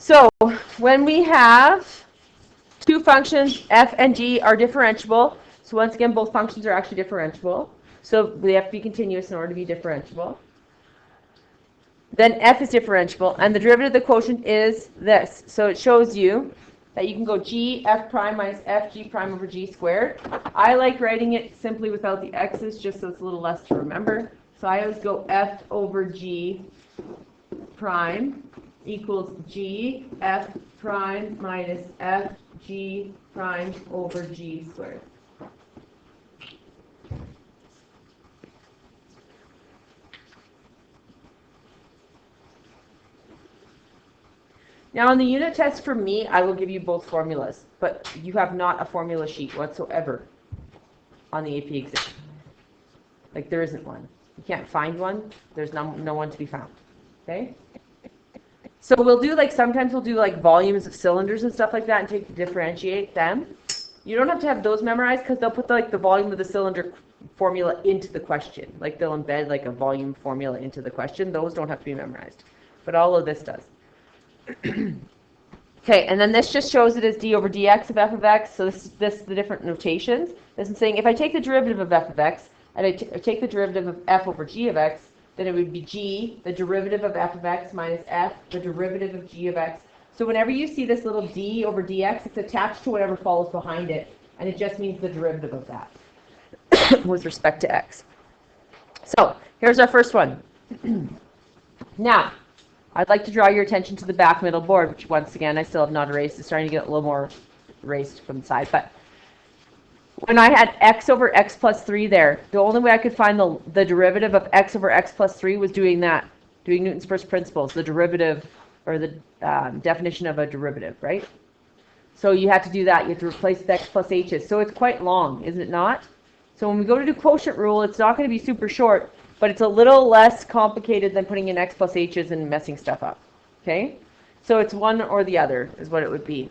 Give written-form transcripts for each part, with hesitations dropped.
So when we have two functions, f and g are differentiable. So once again, both functions are actually differentiable. So they have to be continuous in order to be differentiable. Then f is differentiable, and the derivative of the quotient is this. So it shows you that you can go g f prime minus f g prime over g squared. I like writing it simply without the x's, just so it's a little less to remember. So I always go f over g prime equals g f prime minus f g prime over g squared. Now on the unit test for me, I will give you both formulas, but you have not a formula sheet whatsoever on the AP exam. Like there isn't one. You can't find one. There's no one to be found. Okay? So we'll do like, sometimes we'll do like volumes of cylinders and stuff like that and differentiate them. You don't have to have those memorized because they'll put the volume of the cylinder formula into the question. Like they'll embed like a volume formula into the question. Those don't have to be memorized. But all of this does. Okay, and then this just shows it as d over dx of f of x. So this is the different notations. This is saying if I take the derivative of f of x and I take the derivative of f over g of x, then it would be g, the derivative of f of x, minus f, the derivative of g of x. So whenever you see this little d over dx, it's attached to whatever follows behind it, and it just means the derivative of that with respect to x. So here's our first one. Now, I'd like to draw your attention to the back middle board, which once again I still have not erased. It's starting to get a little more erased from the side. But when I had x over x plus 3 there, the only way I could find the derivative of x over x plus 3 was doing Newton's first principles, the derivative, or the definition of a derivative, right? So you have to do that. You have to replace the x plus h's. So it's quite long, isn't it not? So when we go to do quotient rule, it's not going to be super short, but it's a little less complicated than putting in x plus h's and messing stuff up. Okay? So it's one or the other is what it would be.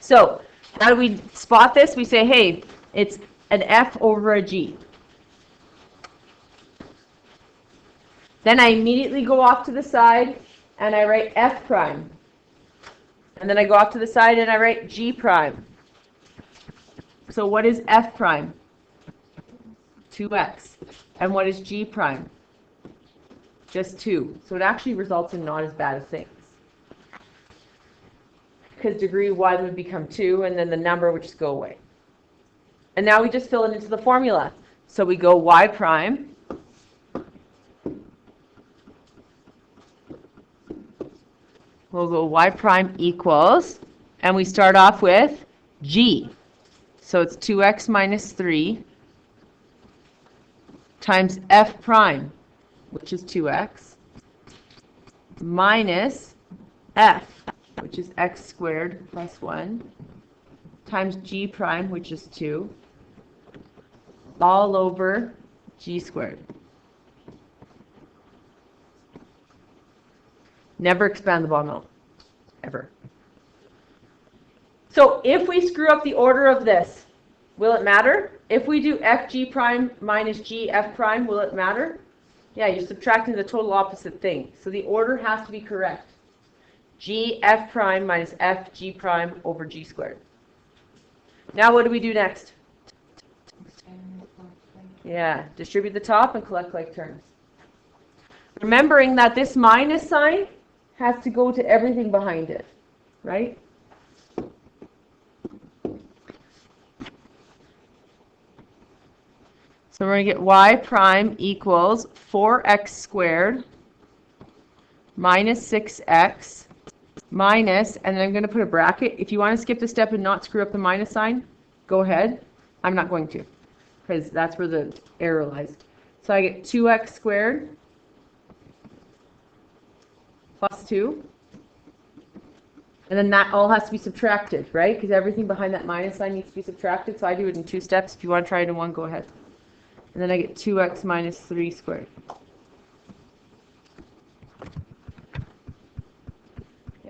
So how do we spot this? We say, hey, it's an f over a g. Then I immediately go off to the side and I write f prime. And then I go off to the side and I write g prime. So what is f prime? 2x. And what is g prime? Just 2. So it actually results in not as bad as things. Because degree 1 would become 2, and then the number would just go away. And now we just fill it into the formula. So we go y prime we'll go y prime equals, and we start off with g. So it's 2x minus 3 times f prime, which is 2x, minus f, which is x squared plus 1, times g prime, which is 2, all over g squared. Never expand the bottom out, ever. So if we screw up the order of this, will it matter? If we do f g prime minus g f prime, will it matter? Yeah, you're subtracting the total opposite thing. So the order has to be correct. G f prime minus f g prime over g squared. Now what do we do next? Yeah, distribute the top and collect like terms. Remembering that this minus sign has to go to everything behind it, right? So we're going to get y prime equals 4x squared minus 6x minus, and then I'm going to put a bracket. If you want to skip the step and not screw up the minus sign, go ahead. I'm not going to, because that's where the error lies. So I get 2x squared plus 2. And then that all has to be subtracted, right? Because everything behind that minus sign needs to be subtracted. So I do it in 2 steps. If you want to try it in 1, go ahead. And then I get 2x minus 3 squared.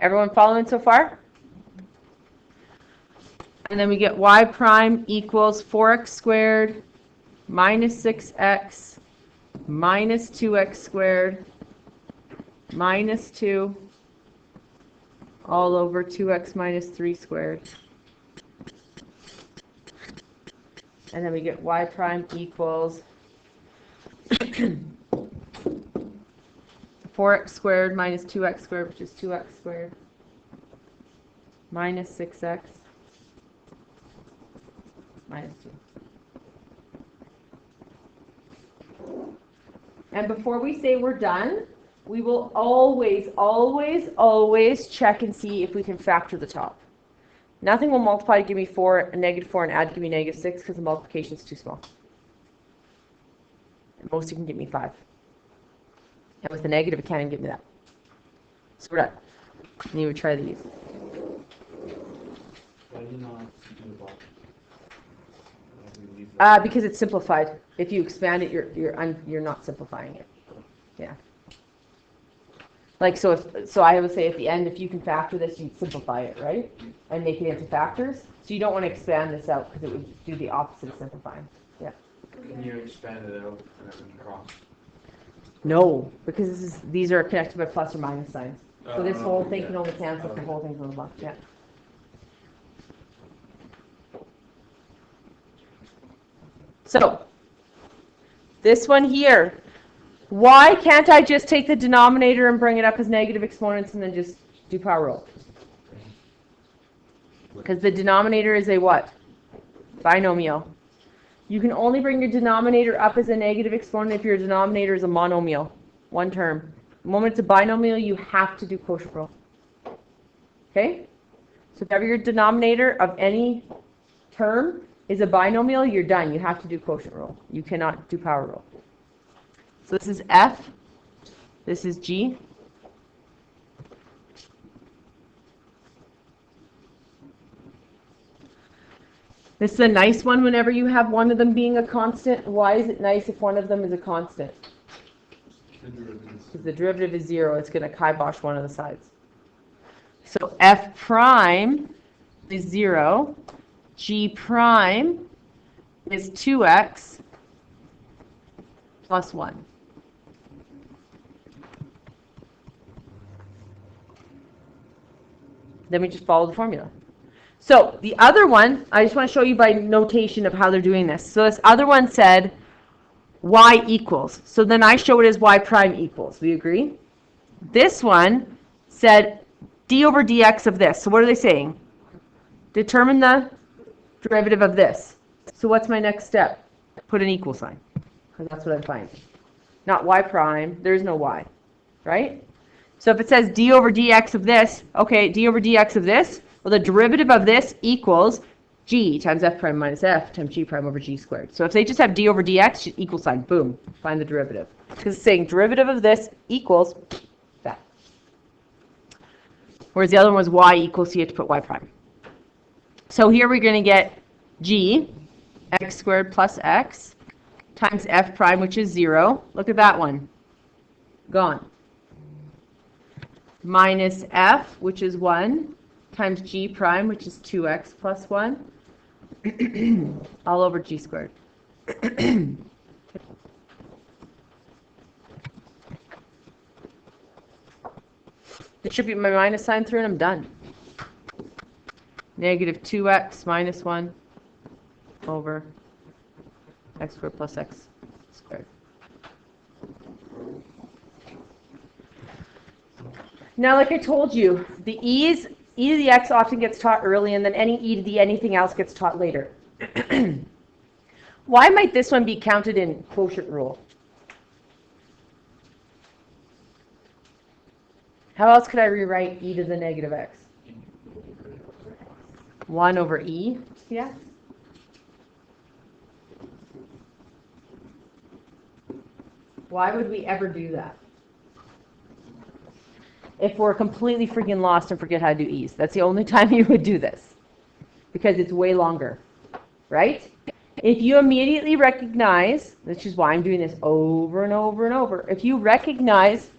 Everyone following so far? And then we get y prime equals 4x squared minus 6x minus 2x squared minus 2 all over 2x minus 3 squared. And then we get y prime equals 4x squared minus 2x squared, which is 2x squared, minus 6x minus 2. And before we say we're done, we will always, always, always check and see if we can factor the top. Nothing will multiply to give me 4, negative 4, and add to give me negative 6 because the multiplication is too small. At most, you can give me 5. And with the negative, it can't even give me that. So we're done. And you would try these. Because it's simplified. If you expand it, you're not simplifying it. Yeah. Like so I would say at the end, if you can factor this, you'd simplify it, right? And make it into factors. So you don't want to expand this out because it would do the opposite of simplifying. Yeah. Can you expand it out and then cross? No, because these are connected by plus or minus signs. So this whole thing can only cancel if the whole thing's on the block. Yeah. So this one here. Why can't I just take the denominator and bring it up as negative exponents and then just do power rule? Because the denominator is a what? Binomial. You can only bring your denominator up as a negative exponent if your denominator is a monomial. One term. The moment it's a binomial, you have to do quotient rule. Okay? So if ever your denominator of any term is a binomial, you're done. You have to do quotient rule. You cannot do power rule. So this is F, this is G. This is a nice one whenever you have one of them being a constant. Why is it nice if one of them is a constant? Because the derivative is 0. It's going to kibosh one of the sides. So F prime is 0. G prime is 2x plus 1. Then we just follow the formula. So the other one, I just want to show you by notation of how they're doing this. So this other one said y equals. So then I show it as y prime equals. Do you agree? This one said d over dx of this. So what are they saying? Determine the derivative of this. So what's my next step? Put an equal sign. Because that's what I'm finding. Not y prime. There's no y. Right? So if it says d over dx of this, okay, d over dx of this, well, the derivative of this equals g times f prime minus f times g prime over g squared. So if they just have d over dx, equal sign, boom, find the derivative. Because it's saying derivative of this equals that. Whereas the other one was y equals, so you have to put y prime. So here we're going to get g, x squared plus x, times f prime, which is 0. Look at that one. Gone. Minus f, which is 1, times g prime, which is 2x plus 1, all over g squared. Distribute my minus sign through and I'm done. Negative 2x minus 1 over x squared plus x squared. Now, like I told you, the e to the x often gets taught early, and then any e to the anything else gets taught later. Why might this one be counted in quotient rule? How else could I rewrite e to the negative x? 1 over e, yeah? Why would we ever do that? If we're completely freaking lost and forget how to do e's. That's the only time you would do this. Because it's way longer. Right? If you immediately recognize, which is why I'm doing this over and over and over, if you recognize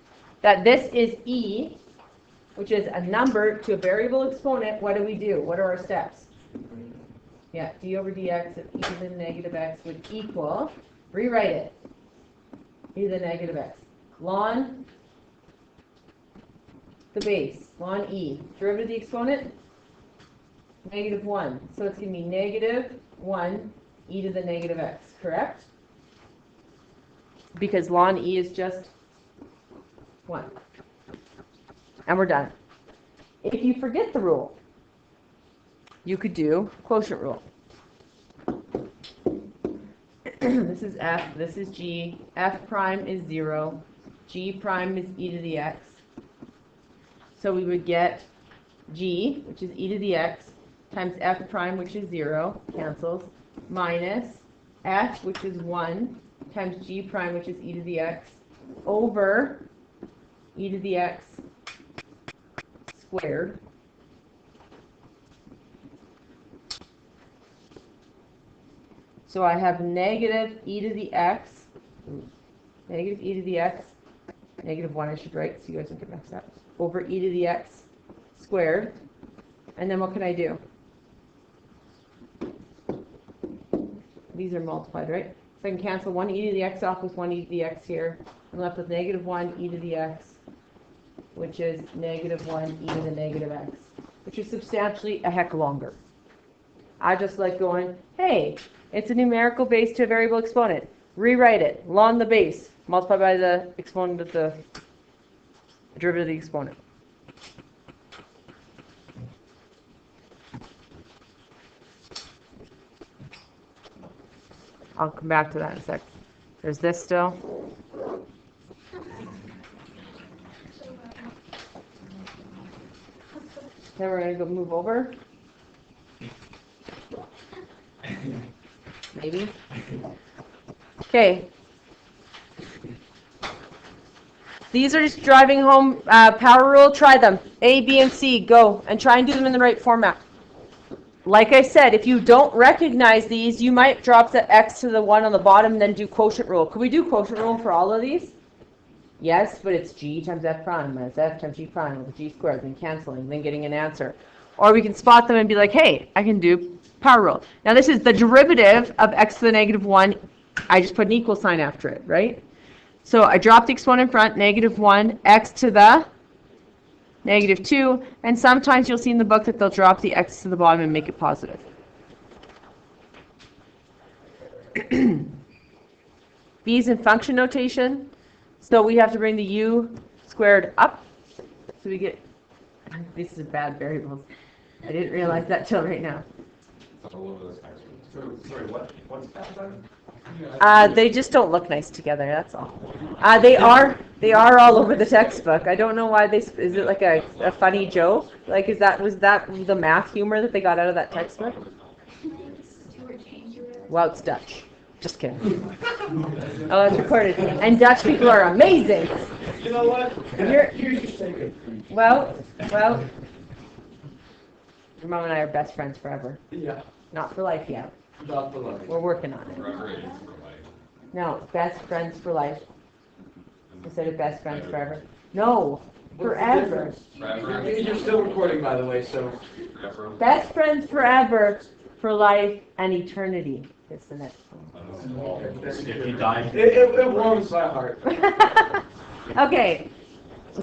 that this is e, which is a number to a variable exponent, what do? What are our steps? Yeah, d over dx of e to the negative x would equal, rewrite it, e to the negative x. Ln the base, ln e. Derivative of the exponent, -1. So it's going to be -1 e to the negative x, correct? Because ln e is just 1. And we're done. If you forget the rule, you could do quotient rule. This is f, this is g, f prime is 0, g prime is e to the x. So we would get g, which is e to the x, times f prime, which is 0, cancels, minus f, which is 1, times g prime, which is e to the x, over e to the x squared. So I have negative e to the x, negative e to the x, -1 I should write so you guys don't get mixed up, over e to the x squared. And then what can I do? These are multiplied, right? So I can cancel 1 e to the x off with 1 e to the x here. I'm left with -1 e to the x, which is -1 e to the negative x, which is substantially a heck longer. I just like going, hey, it's a numerical base to a variable exponent. Rewrite it. Ln the base. Multiply by the exponent of the derivative of the exponent. I'll come back to that in a sec. There's this still. Then we're going to go move over. Maybe. Okay. These are just driving home power rule. Try them. A, B, and C. Go. And try and do them in the right format. Like I said, if you don't recognize these, you might drop the x to the 1 on the bottom and then do quotient rule. Could we do quotient rule for all of these? Yes, but it's g times f prime minus f times g prime over g squared, then canceling, then getting an answer. Or we can spot them and be like, hey, I can do power rule. Now this is the derivative of x to the -1. I just put an equal sign after it, right? So I drop the exponent in front, -1, x to the -2, and sometimes you'll see in the book that they'll drop the x to the bottom and make it positive. B is in function notation, so we have to bring the u squared up. So we get, this is bad variables. I didn't realize that till right now. Sorry, what's that? They just don't look nice together, that's all. They are all over the textbook. I don't know why is it like a funny joke? Like, was that the math humor that they got out of that textbook? Well, it's Dutch. Just kidding. Oh, it's recorded. And Dutch people are amazing. You know what? Well, your mom and I are best friends forever. Yeah. Not for life yet. Not for life. We're working on it. No, best friends for life. Instead of best friends forever. No, forever. You're still recording, by the way, so. Best friends forever, for life and eternity. It's the next one. If he died. It warms my heart. Okay,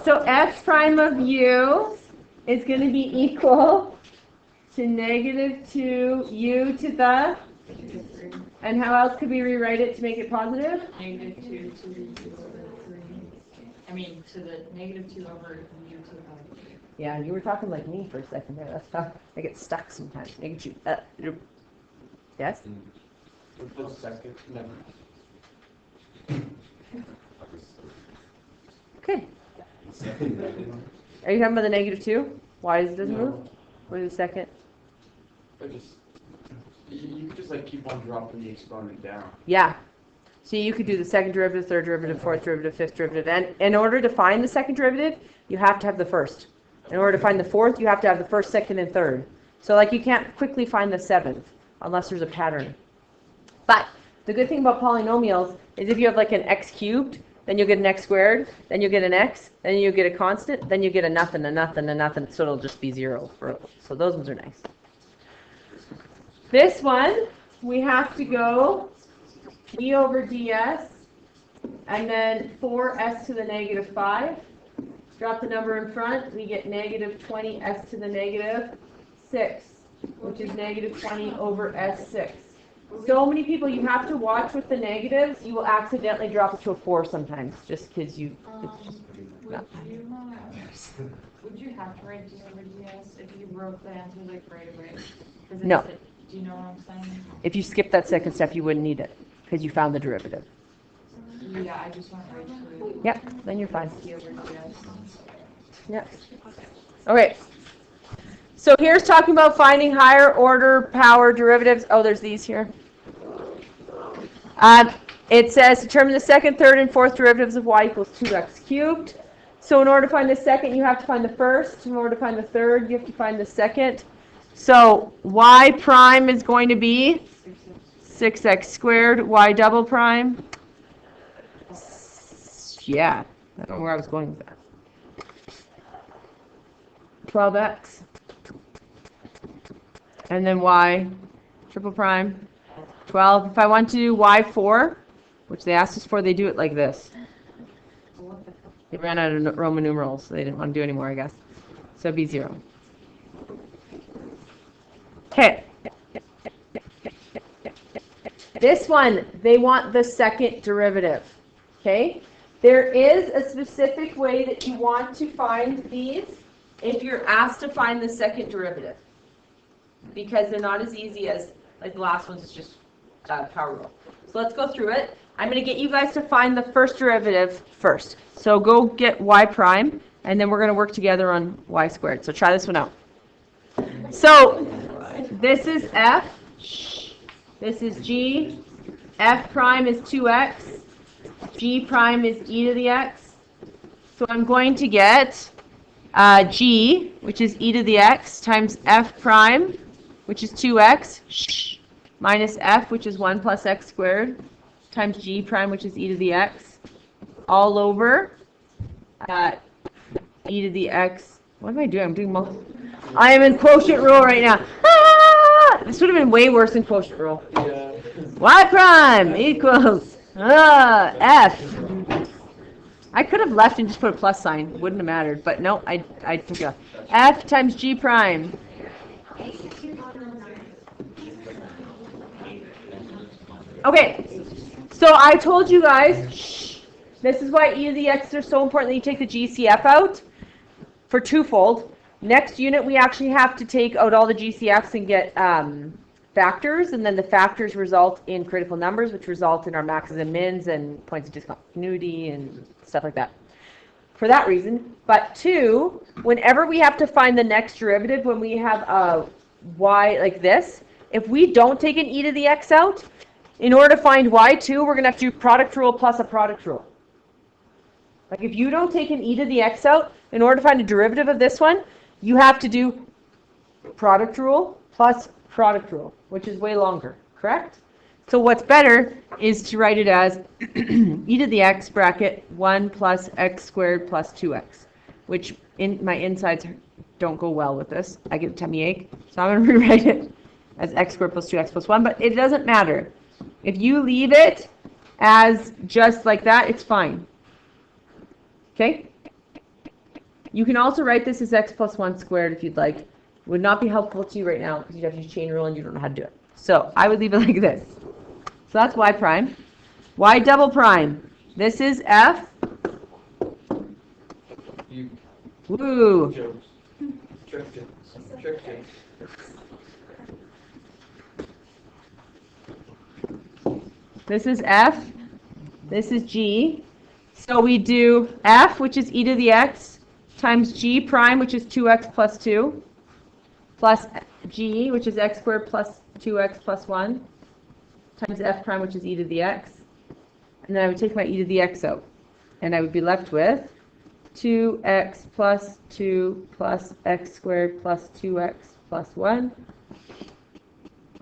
so f prime of u is going to be equal to -2u to the, and how else could we rewrite it to make it positive? -2 to the 3. I mean, to the -2 over u to the. Yeah, you were talking like me for a second there. That's tough. I get stuck sometimes. Yes? Okay. Are you talking about the -2? Why does it doesn't move? What is the second? You could just like keep on dropping the exponent down. Yeah. So you could do the second derivative, third derivative, fourth derivative, fifth derivative. And in order to find the second derivative, you have to have the first. In order to find the fourth, you have to have the first, second, and third. So like you can't quickly find the seventh unless there's a pattern. But the good thing about polynomials is if you have like an x cubed, then you'll get an x squared, then you'll get an x, then you'll get a constant, then you get a nothing, a nothing, a nothing, so it'll just be 0. So those ones are nice. This one, we have to go d over ds, and then 4s to the -5. Drop the number in front, we get negative 20s to the negative 6, which is negative 20 over s6. So many people, you have to watch with the negatives. You will accidentally drop it to a 4 sometimes, just because you... Would you have to write D over DS if you wrote the answer like right away? No. Do you know what I'm saying? If you skip that second step, you wouldn't need it, because you found the derivative. Yeah, I just went right to it. Yep, then you're fine. D over DS. Yep. Okay. So here's talking about finding higher order power derivatives. Oh, there's these here. It says determine the second, third, and fourth derivatives of y equals 2x cubed. So in order to find the second, you have to find the first. In order to find the third, you have to find the second. So y prime is going to be 6x squared. Y double prime. Yeah, I don't know where I was going with that. 12x. And then y triple prime. 12. If I want to do y4, which they asked us for, they do it like this. They ran out of Roman numerals, so they didn't want to do anymore, I guess. So it'd be 0. Okay. This one, they want the second derivative. Okay? There is a specific way that you want to find these if you're asked to find the second derivative, because they're not as easy as, like the last one's is just power rule. So let's go through it. I'm going to get you guys to find the first derivative first. So go get y prime, and then we're going to work together on y squared. So try this one out. So this is f, this is g, f prime is 2x, g prime is e to the x. So I'm going to get g, which is e to the x, times f prime, which is 2x, minus f, which is 1 plus x squared, times g prime, which is e to the x, all over e to the x. What am I doing? I'm doing I am in quotient rule right now. Ah! This would have been way worse than quotient rule. Yeah. Y prime equals f. I could have left and just put a plus sign. Wouldn't have mattered. But no, I took it. F times g prime. Okay, so I told you guys, this is why e to the x are so important that you take the GCF out for twofold. Next unit, we actually have to take out all the GCFs and get factors, and then the factors result in critical numbers, which result in our maxes and mins and points of discontinuity and stuff like that. For that reason. But two, whenever we have to find the next derivative, when we have a y like this, if we don't take an e to the x out, in order to find y2, we're going to have to do product rule plus a product rule. Like if you don't take an e to the x out, in order to find a derivative of this one, you have to do product rule plus product rule, which is way longer, correct? So what's better is to write it as e to the x bracket 1 plus x squared plus 2x, which in my insides don't go well with this. I get a tummy ache, so I'm going to rewrite it as x squared plus 2x plus 1, but it doesn't matter. If you leave it as just like that, it's fine. Okay? You can also write this as x plus 1 squared if you'd like. It would not be helpful to you right now because you'd have to use chain rule and you don't know how to do it. So I would leave it like this. So that's y prime. Y double prime. This is f. You Woo. jokes. Tricked it. Tricked it. This is f. This is g. So we do f, which is e to the x, times g prime, which is 2x plus 2, plus g, which is x squared plus 2x plus 1, times f prime, which is e to the x. And then I would take my e to the x out. And I would be left with 2x plus 2 plus x squared plus 2x plus 1.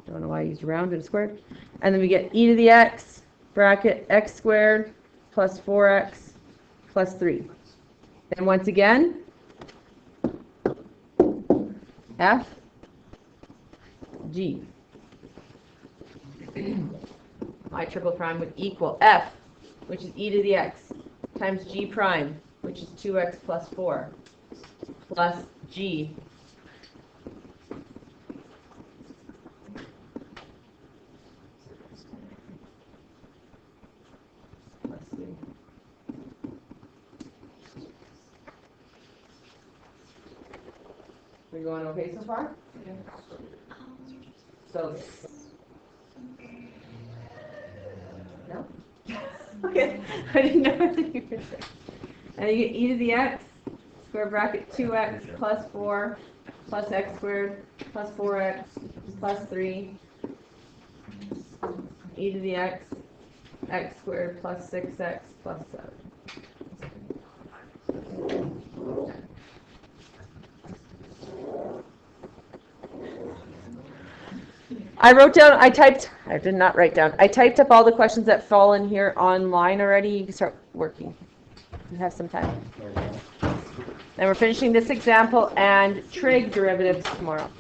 Don't know why I used rounded and squared. And then we get e to the x bracket x squared plus 4x plus 3. Then once again, f g. My triple prime would equal f, which is e to the x, times g prime, which is 2x plus 4, plus g, plus 3. Are you going okay so far? So, no? Okay, I didn't know what you were saying. And you get e to the x, square bracket 2x plus 4 plus x squared plus 4x plus 3, e to the x, x squared plus 6x plus 7. I did not write down. I typed up all the questions that fall in here online already. You can start working. You have some time. And we're finishing this example and trig derivatives tomorrow.